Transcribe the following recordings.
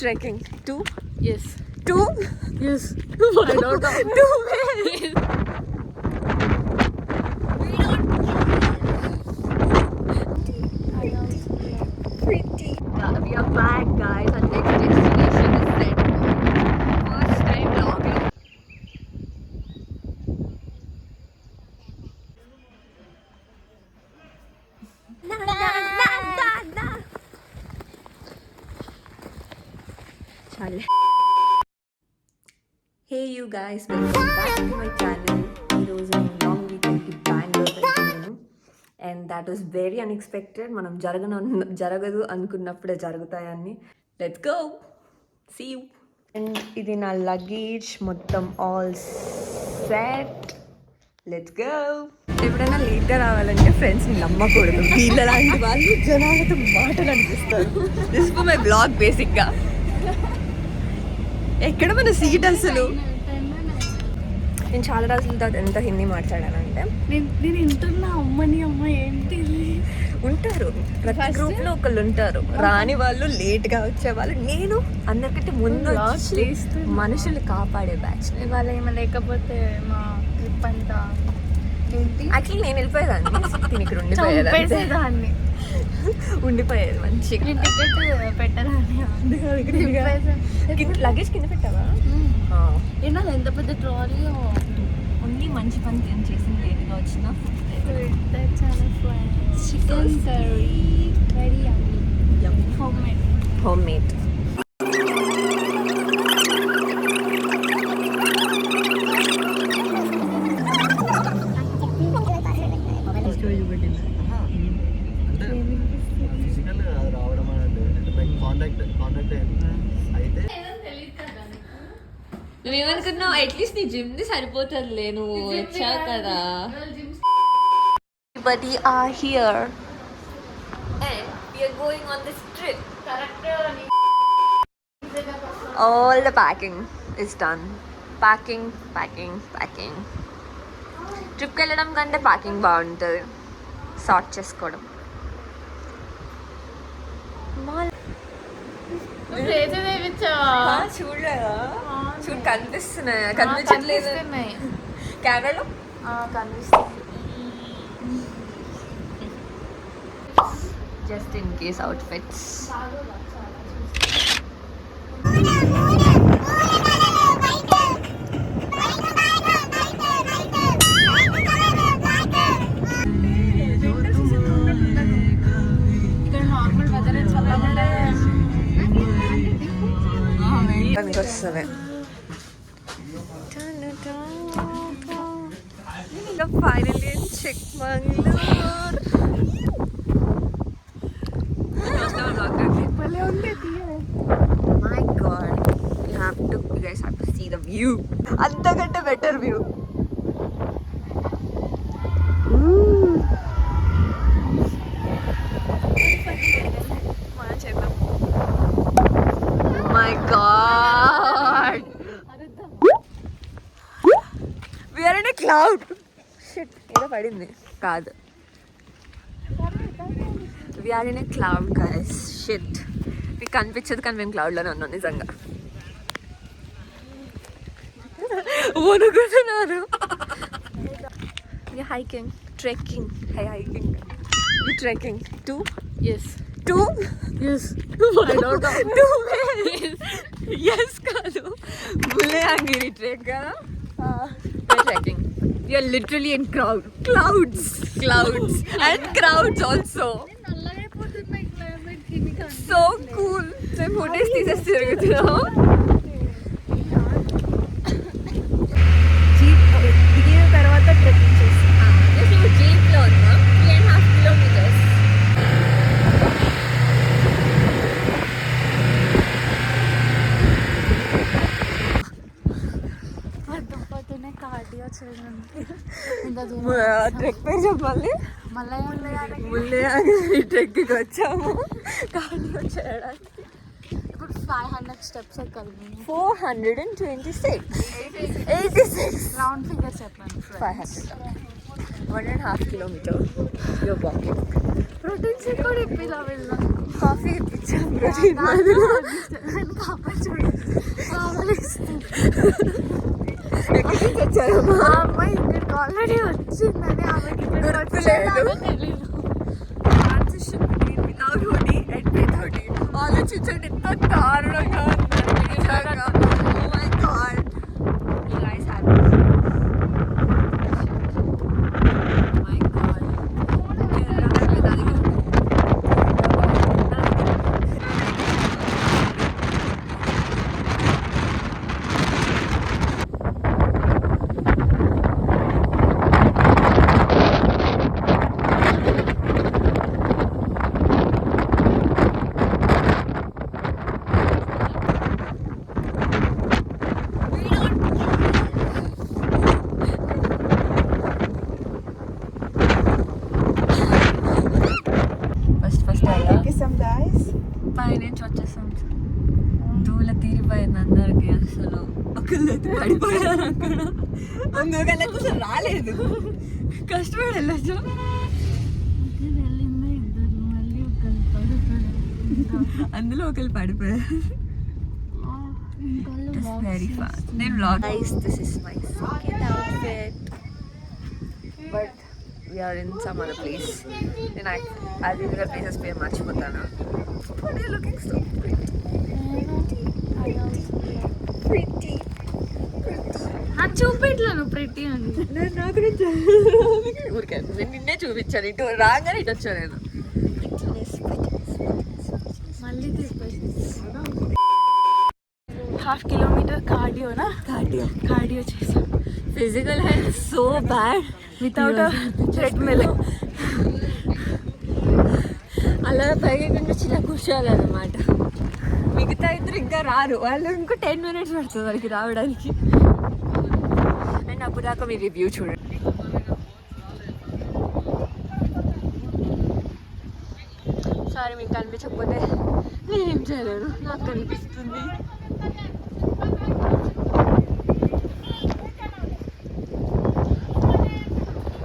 Trekking. 2? Yes. 2? Yes. I don't know. 2 ways. Pretty. We are back, guys. Our next destination is set. First time vlogging. Hey you guys, welcome back to my channel. ఈరోజు నేను long వీకెండ్కి బెంగళూరు వెళ్తున్నాను and that was very unexpected. మనం జరగదు అనుకున్నప్పుడే జరుగుతాయని. Let's go, see you. And ఇది నా లగేజ్ మొత్తం ఆల్ సెట్. Let's go. ఎప్పుడైనా లేట్గా రావాలంటే ఫ్రెండ్స్ని నమ్మకూడదు. వీళ్ళలాంటి వాళ్ళు జనాలతో మాటలు అనిపిస్తారు. దిస్ ఫర్ మై బ్లాగ్ బేసిక్గా. ఎక్కడ మన సీట్ అసలు. నేను చాలా రోజుల తర్వాత ఎంత హిందీ మాట్లాడానంటే నేను వింటున్నా. అమ్మని అమ్మ ఏంటి ఉంటారు, ప్రతి గ్రూప్లో ఒకళ్ళు ఉంటారు రాని వాళ్ళు, లేట్గా వచ్చేవాళ్ళు. నేను అందరికంటే ముందు మనుషులు కాపాడే బ్యాచ్. ఇవాళ ఏమో లేకపోతే మా ట్రిప్ అంతా ఏంటి. యాక్చువల్లీ నేను వెళ్ళిపోయేదాన్ని, నేను ఇక్కడ ఉండిపోయేదాన్ని. ఉండిపోయేది మంచిగా. టికెట్ పెట్టరాని లగేజ్ కింద పెట్టావా? ఏనా ఎంత పెద్ద ట్రాలీ. ఓన్లీ మంచి పని చేసింది లేట్గా వచ్చిన. Chicken curry very home made. నువ్వేమనుకున్నావు? అట్లీస్ట్ నీ జిమ్ ది సరిపోతుందిలే, నువ్వు వచ్చావు కదా. Everybody are here and we are going on this trip. All the packing is done. Packing. ట్రిప్కి వెళ్ళడం కంటే ప్యాకింగ్ బాగుంటుంది, సార్ట్ చేసుకోవడం. చూడలేదా? చూడు, కనిపిస్తున్నాయి. కనిపించట్లేదు కెమెరాలో. కనిపిస్తుంది. Just in case outfits. వస్తుంది finally in Chikmagalur. My god, you guys have to see the view. అంతకంటే better view. My God, we are in a cloud. Shit, ఏదో పడింది కాదు. We are in a cloud, guys. Shit, మీకు కనిపించదు కానీ మేము క్లౌడ్లోనే ఉన్నాం నిజంగా. వణుకుతున్నారు. We hiking, trekking. Hey, hiking. You trekking? 2? Yes. 2? Yes. I don't know. 2 ways. Yes కాదు. ముల్లయాంగిరి ట్రెక్ కదా. We're trekking. We are literally in clouds and crowds also. So cool. మేము photos తీసేసి తిరుగుతున్నాం. దిగిన తర్వాత ట్రెక్కింగ్ చేస్తాం. జీప్లో ఉన్నాం. 3.5 kilometers. ట్రెక్ పేరు చెప్పాలి. ముల్లయాంగిరి ట్రెక్కి వచ్చాము కార్డియో చేయడానికి. ఇప్పుడు 500 స్టెప్స్ ఎక్కాలి. 426. 86. రౌండ్ ఫిగర్ చెప్పండి. 500. 1.5 kilometers. You're walking. Protein shake కూడా ఇప్పిలా వెళ్ళా. కాఫీ ఇప్పించాం ప్రోటీన్ బదులు. కాపాడు చూడు ఎక్కడి నుంచి వచ్చారు? ఆ అమ్మాయి ఇక్కడికి ఆల్రెడీ వచ్చిందని ఆమెకి ఇక్కడ వచ్చేలాగా తెలీదు. Transition between without hoodie and with hoodie ఆలోచించండి ఎంత దారుణంగా ఉందని నిజంగా. Oh my God. You guys have this. Oh my God. First పైనుంచి వచ్చేసాం. దూల తీరిపోయింది అందరికి. అసలు ఒకళ్ళైతే పడిపోయారు అక్కడ. ఇంకొకళ్ళైతే అసలు రాలేదు. కష్టపడి వెళ్ళచ్చు. అందులో ఒకళ్ళు పడిపోయారు. Very fast. నేను vlog. Guys, this is my second outfit. But we are in some other place. నేను అది ఇదిగా ప్లేసెస్ పేరు మర్చిపోతాను. But you're looking so pretty. Pretty. నాకు చూపెట్లను ప్రిటీ అని. నేను నాకు ఊరికే నేను నిన్నే చూపించాను. ఇటు రాగానే ఇటు వచ్చాను నేను. మళ్ళీ హాఫ్ కిలోమీటర్ కార్డియోనా కార్డియో చేసాం. Physical health so bad without treadmill. అలా పైగా చిన్న కూర్చోవాలన్నమాట. మిగతా ఇద్దరు ఇంకా రారు. వాళ్ళు ఇంకో 10 minutes పడుతుంది వాళ్ళకి రావడానికి. అండ్ అప్పుడు దాకా మీ రివ్యూ చూడండి. సారీ మీకు కనిపించకపోతే నేనేం చేయలేను. నాకు కనిపిస్తుంది.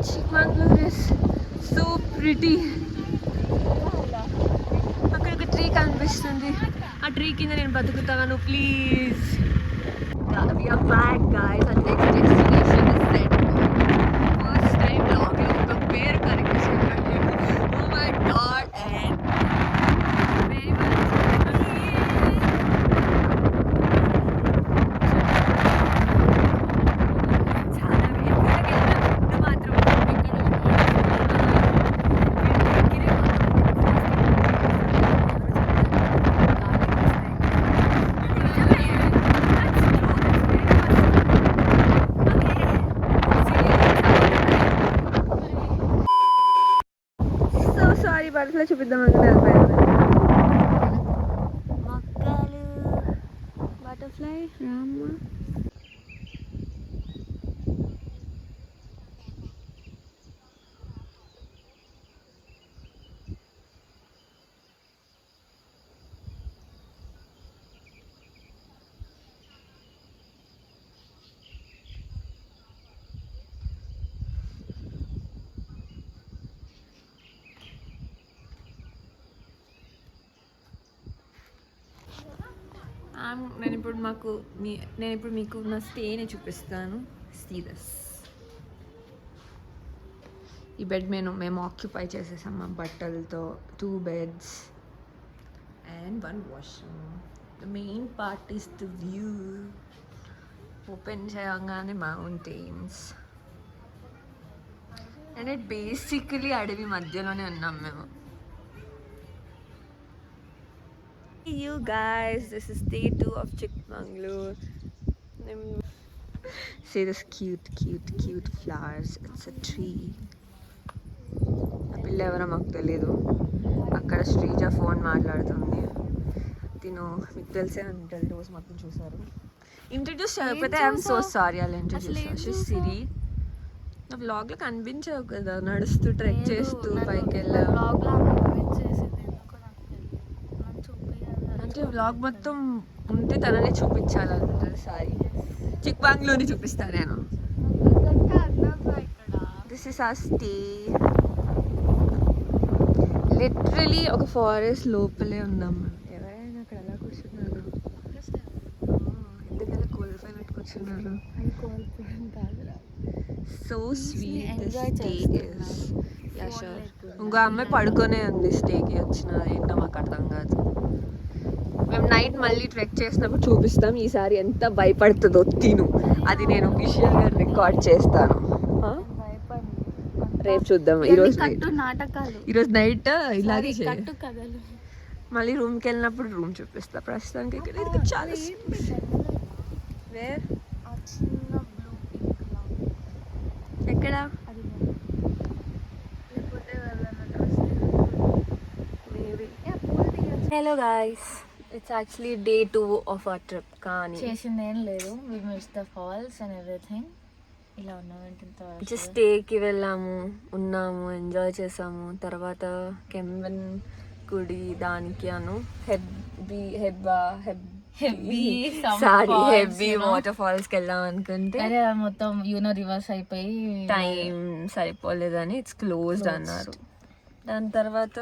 Chikmagalur is so pretty. అక్కడ ఒక ట్రీ కనిపిస్తుంది. ఆ ట్రీ కింద నేను బతుకుతాను please. We are back guys. Our next destination is set. First time vlog లో ఒక పేరు కరెక్ట్ చెప్పండి. Oh my God. And very much చాలా ఎక్కడికి మాత్రం బటర్ఫ్లై చూపిద్దాం అనుకుంటే మొక్కలు బటర్ఫ్లై రామ్మ. నేను ఇప్పుడు మీకు నా స్టేని చూపిస్తాను. సీరియస్ ఈ బెడ్ మేము ఆక్యుపై చేసేసాం మా బట్టలతో. 2 beds and 1 washroom. The main part is the view. Open చేయగానే మౌంటైన్స్. అండ్ ఇట్ బేసికలీ అడవి మధ్యలోనే ఉన్నాం మేము. You guys, this is day 2 of Chikmagalur. See this cute flowers. It's a tree. ఆ పిల్ల ఎవరో మాకు తెలీదు. అక్కడ శ్రీజ ఫోన్ మాట్లాడుతుంది. తిను మీకు తెలిసే ఉంటుంది. రోజు మొత్తం చూసారు. ఇంట్రడ్యూస్ చేయకపోతే ఐఎమ్ సో సారీ. అలా ఇంట్రడ్యూస్ సిరి. నా వ్లాగ్లో కనిపించావు కదా నడుస్తూ ట్రెక్ చేస్తూ పైకి వెళ్ళావు. అంటే వ్లాగ్ మొత్తం ఉంటే తననే చూపించాలంటే సారీ. చిక్మంగళూరుని చూపిస్తాను నేను. This is our stay. Literally ఒక ఫారెస్ట్ లోపలే ఉన్నాం మనం. ఎవరైనా అక్కడ ఎలా కూర్చున్నారు, ఎందుకలా కోల్పోయి పెట్టి కూర్చున్నారు. So sweet stay is. ఇంకో అమ్మాయి పడుకొనే ఉంది స్టేకి వచ్చినది, ఏంటో మాకు అర్థం కాదు. మేము నైట్ మళ్ళీ ట్రెక్ చేసినప్పుడు చూపిస్తాం ఈసారి ఎంత భయపడుతుందో తిను, అది నేను విజువల్గా రికార్డ్ చేస్తాను. రేపు చూద్దాం. ఈరోజు నైట్ ఇలాగే చేయాలి. మళ్ళీ రూమ్కి వెళ్ళినప్పుడు రూమ్ చూపిస్తా. ప్రస్తుతానికి ఇక్కడ ఇది చాలా ఎక్కడ hello guys, it's actually day 2 of our trip. కానీ చేసింది ఏం లేదు. We miss the falls and everything. ఇలా ఉన్నామంటే జస్ట్ స్టేకి వెళ్ళాము, ఉన్నాము, ఎంజాయ్ చేసాము. తర్వాత కెంవెన్ గుడి దానికి హెబ్బీ వాటర్ ఫాల్స్ కి వెళ్ళాం అనుకుంటే మొత్తం రివర్స్ అయిపోయి టైం సరిపోలేదని ఇట్స్ క్లోజ్డ్ అన్నారు. దాని తర్వాత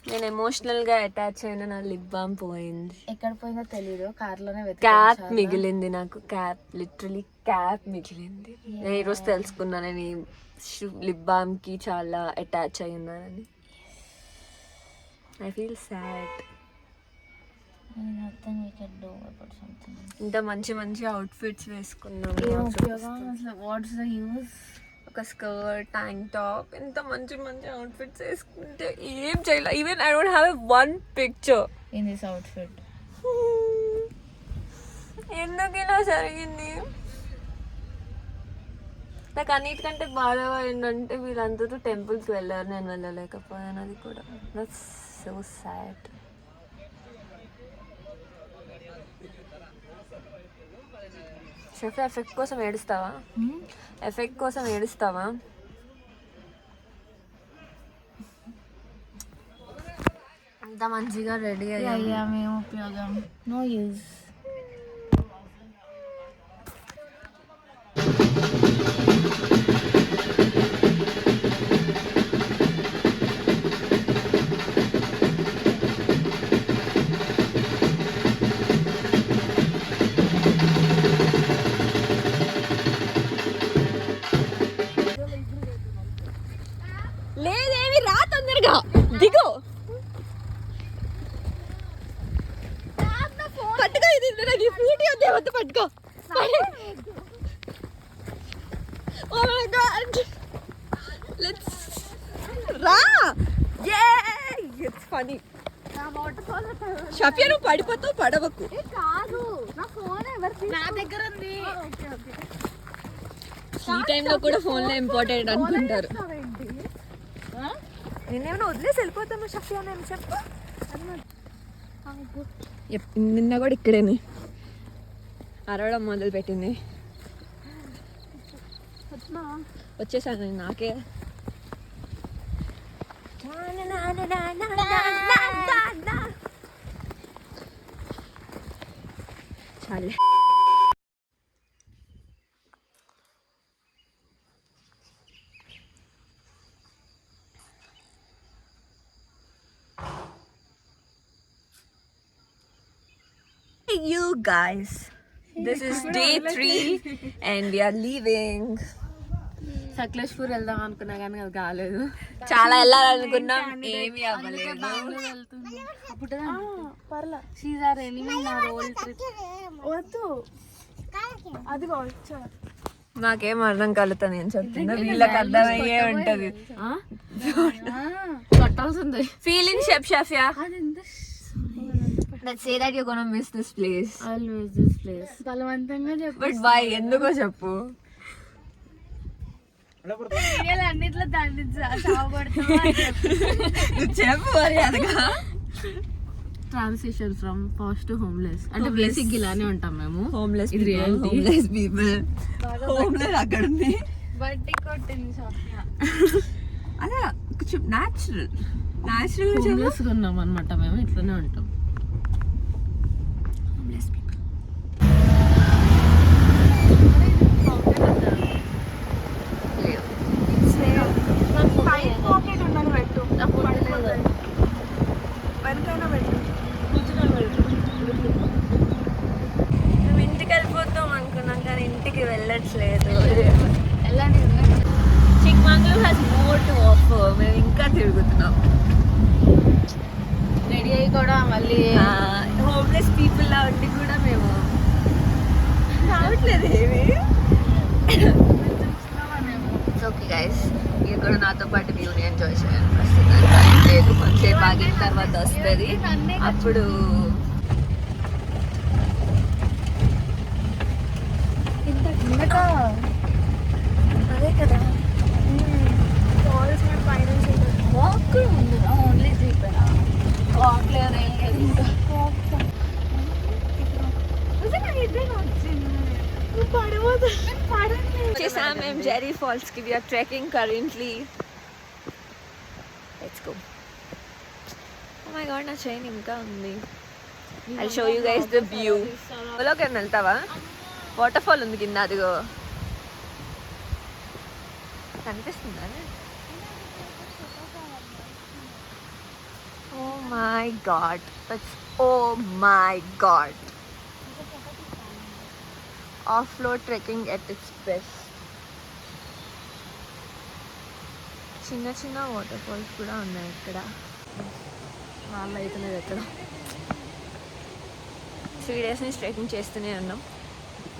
నేను ఎమోషనల్ గా అటాచ్ అయిన నా లిప్ బామ్ పోయింది. ఎక్కడ పోయిందో తెలీదు. కార్లోనే క్యాప్ మిగిలింది నాకు. క్యాప్ లిటరలీ క్యాప్ మిగిలింది. నేను ఈరోజు తెలుసుకున్నా నేను ఈ లిప్ బామ్ కి చాలా అటాచ్ అయి ఉన్నానని. I feel sad. ఇంత మంచి మంచి అవుట్ఫిట్స్ వేసుకున్నాము. What's the use? ఒక స్కర్ట్, ట్యాంక్ టాప్, ఇంత మంచి మంచి అవుట్ఫిట్స్ వేసుకుంటే ఏం చేయాలి. Even I don't have one picture in this outfit. ఎందుకు ఇలా జరిగింది? నాకు అన్నిటికంటే బాగా ఏంటంటే వీళ్ళందరూ టెంపుల్స్కి వెళ్ళారు, నేను వెళ్ళలేకపోయాను. అది కూడా that's so sad. Chef effect కోసం ఏడుస్తావా? ఎఫెక్ట్ కోసం ఏడుస్తావా? అంత మంచిగా రెడీ అయ్యామేం ఉపయోగం? No use. లేదేమి రా, తొందరగా దిగు. పట్టుకో, ఇది నాకు ఫ్రూటీ వద్దే, వద్దు పట్టుకో. Oh my God, let's రా. It's funny. షఫియా నువ్వు పడిపోతావు, పడవకు. నా దగ్గర ఉంది. ఈ టైంలో కూడా ఫోన్లో ఇంపార్టెంట్ అనుకుంటారు. నిన్నేమైనా వదిలేసి వెళ్ళిపోతాము షఫియా, నేను చెప్పు. నిన్న కూడా ఇక్కడేనే అరవడం మొదలు పెట్టింది. వచ్చేసాను నేను, నాకే చాలే. You guys, this is day 3 and we are leaving. సకలేశ్పూర్ వెళ్దాం అనుకున్నా కానీ అది కాలేదు. చాలా వెళ్ళాలనుకున్నాం, ఏమీ అవ్వలేదు. నాకేం అర్థం కలుగుతా నేను చెప్తున్నా, వీళ్ళకి అర్థమయ్యే ఉంటది. కొట్టాల్సింది feeling Shafiya. Let's say that you're gonna miss this place. I'll miss this place. బలవంతంగా చెప్పు. But why? ఎందుకో చెప్పు. సీరియల్ అన్నిట్లో దాన్ని చావగొడతావా చెప్పు మర్యాదగా. Transition from past to homeless అంటే బేసిక్ ఇలానే ఉంటాం మేము. హోమ్లెస్ ఇది రియాలిటీ. Homeless people. హోమ్లెస్ అక్కడ ఉంది. బట్టి కొట్టింది సోఫియా. అలా కొంచెం న్యాచురల్ హోమ్లెస్ ఉన్నాం అనమాట మేము, ఇట్లనే ఉంటాం. Homeless people. పైన పాకెట్ ఉన్నది పెట్టు. వెళ్ళట్లేదు. ఎలాంటి Chikmagalur has more to offer. మేము ఇంకా తిరుగుతున్నాం. రెడీ అయ్యి కూడా మళ్ళీ హోమ్లెస్ పీపుల్ లా ఉండి కూడా మేము రావట్లేదు ఏమి. ఓకే గైస్, మీరు కూడా నాతో పాటు వ్యూని ఎంజాయ్ చేయండి. ప్రస్తుతానికి టైం లేదు, కొంచెంసేపు ఆగిన తర్వాత వస్తుంది అప్పుడు. ఇంత ఇంకా అదే కదా ఫాల్స్ మీద పైన వాక్ కూడా ఉంది. ఓన్లీ జీపేనా వాక్ లేదు ఏం లేదు. ఇంకా వచ్చేసాం మేము జెరీ ఫాల్స్ కి. We are trekking currently. Let's go. Oh my god, నా చైన్ ఇంకా ఉంది. I show you guys the view. లోకి వెళ్తావా? వాటర్ ఫాల్ ఉంది కింద, అదిగో కనిపిస్తుందా? Oh my god, oh my god. Off road trekking at its best. చిన్న చిన్న వాటర్ ఫాల్స్ కూడా ఉన్నాయి ఇక్కడ. వాళ్ళు అవుతున్నది ఎక్కడ. 3 days నుంచి ట్రెక్కింగ్ చేస్తూనే ఉన్నాం.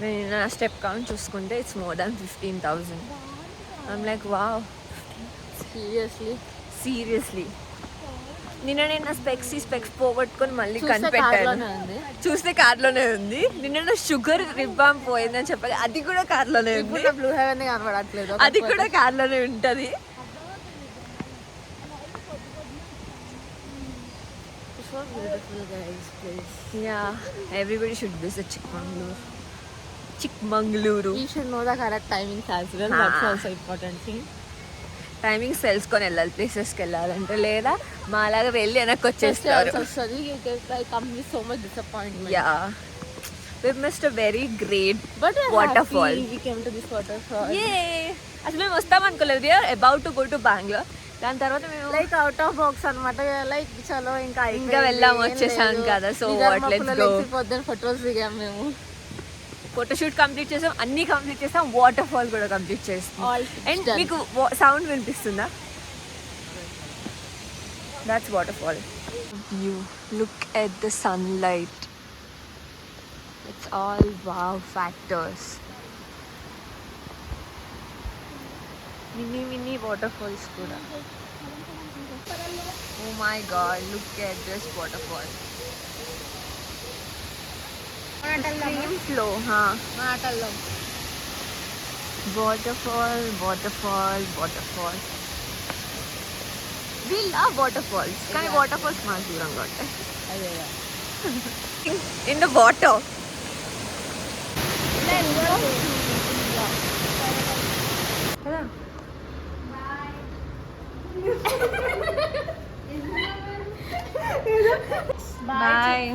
నేను నా స్టెప్ కౌంట్ చూసుకుంటే it's more than 15,000. I'm like wow, seriously. నిన్న నేను నా స్పెక్స్ పోగొట్టుకొని మళ్ళీ కనిపెట్టాను. చూస్తే కార్లోనే ఉంది. నిన్న నా షుగర్ రిబ్బామ్ పోయిందని చెప్పాలి, అది కూడా కార్లోనే ఉంది. బ్లూ హెవెన్ కనబడట్లేదు, అది కూడా కార్లోనే ఉంటుంది. Yeah, everybody should visit Chikmagalur. You should know the correct timings as well. That's also important thing. Timings తెలుసుకొని వెళ్ళాలి ప్లేసెస్కి వెళ్ళాలంటే, లేదా మాలాగా వెళ్ళి వెనక్కి వచ్చేస్తారు. So much disappointment. Yeah, we missed a very great But we're waterfall. happy we came to this waterfall. Yay! అసలు మేము వస్తాం అనుకోలేదు. we are about to go to Bangalore. దాని తర్వాత మేము Like out of box అనమాట. Like చలో ఇంకా వెళ్ళాము, వచ్చేసాం కదా. So what, let's go. పొద్దున్న ఫొటోస్ దిగాం మేము. ఫోటోషూట్ కంప్లీట్ చేసాం, అన్ని కంప్లీట్ చేసాం, వాటర్ ఫాల్ కూడా కంప్లీట్ చేస్తాం. All and done. మీకు సౌండ్ వినిపిస్తుందా? That's waterfall. You look at the sunlight. It's all wow factors. Mini waterfalls కూడా. Oh my god, look at this waterfall. Stream flow, हाँ. Waterfall. We love waterfalls. కానీ waterfalls మాకు దూరంగా ఉంటాయి. In the water. కదా. Bye.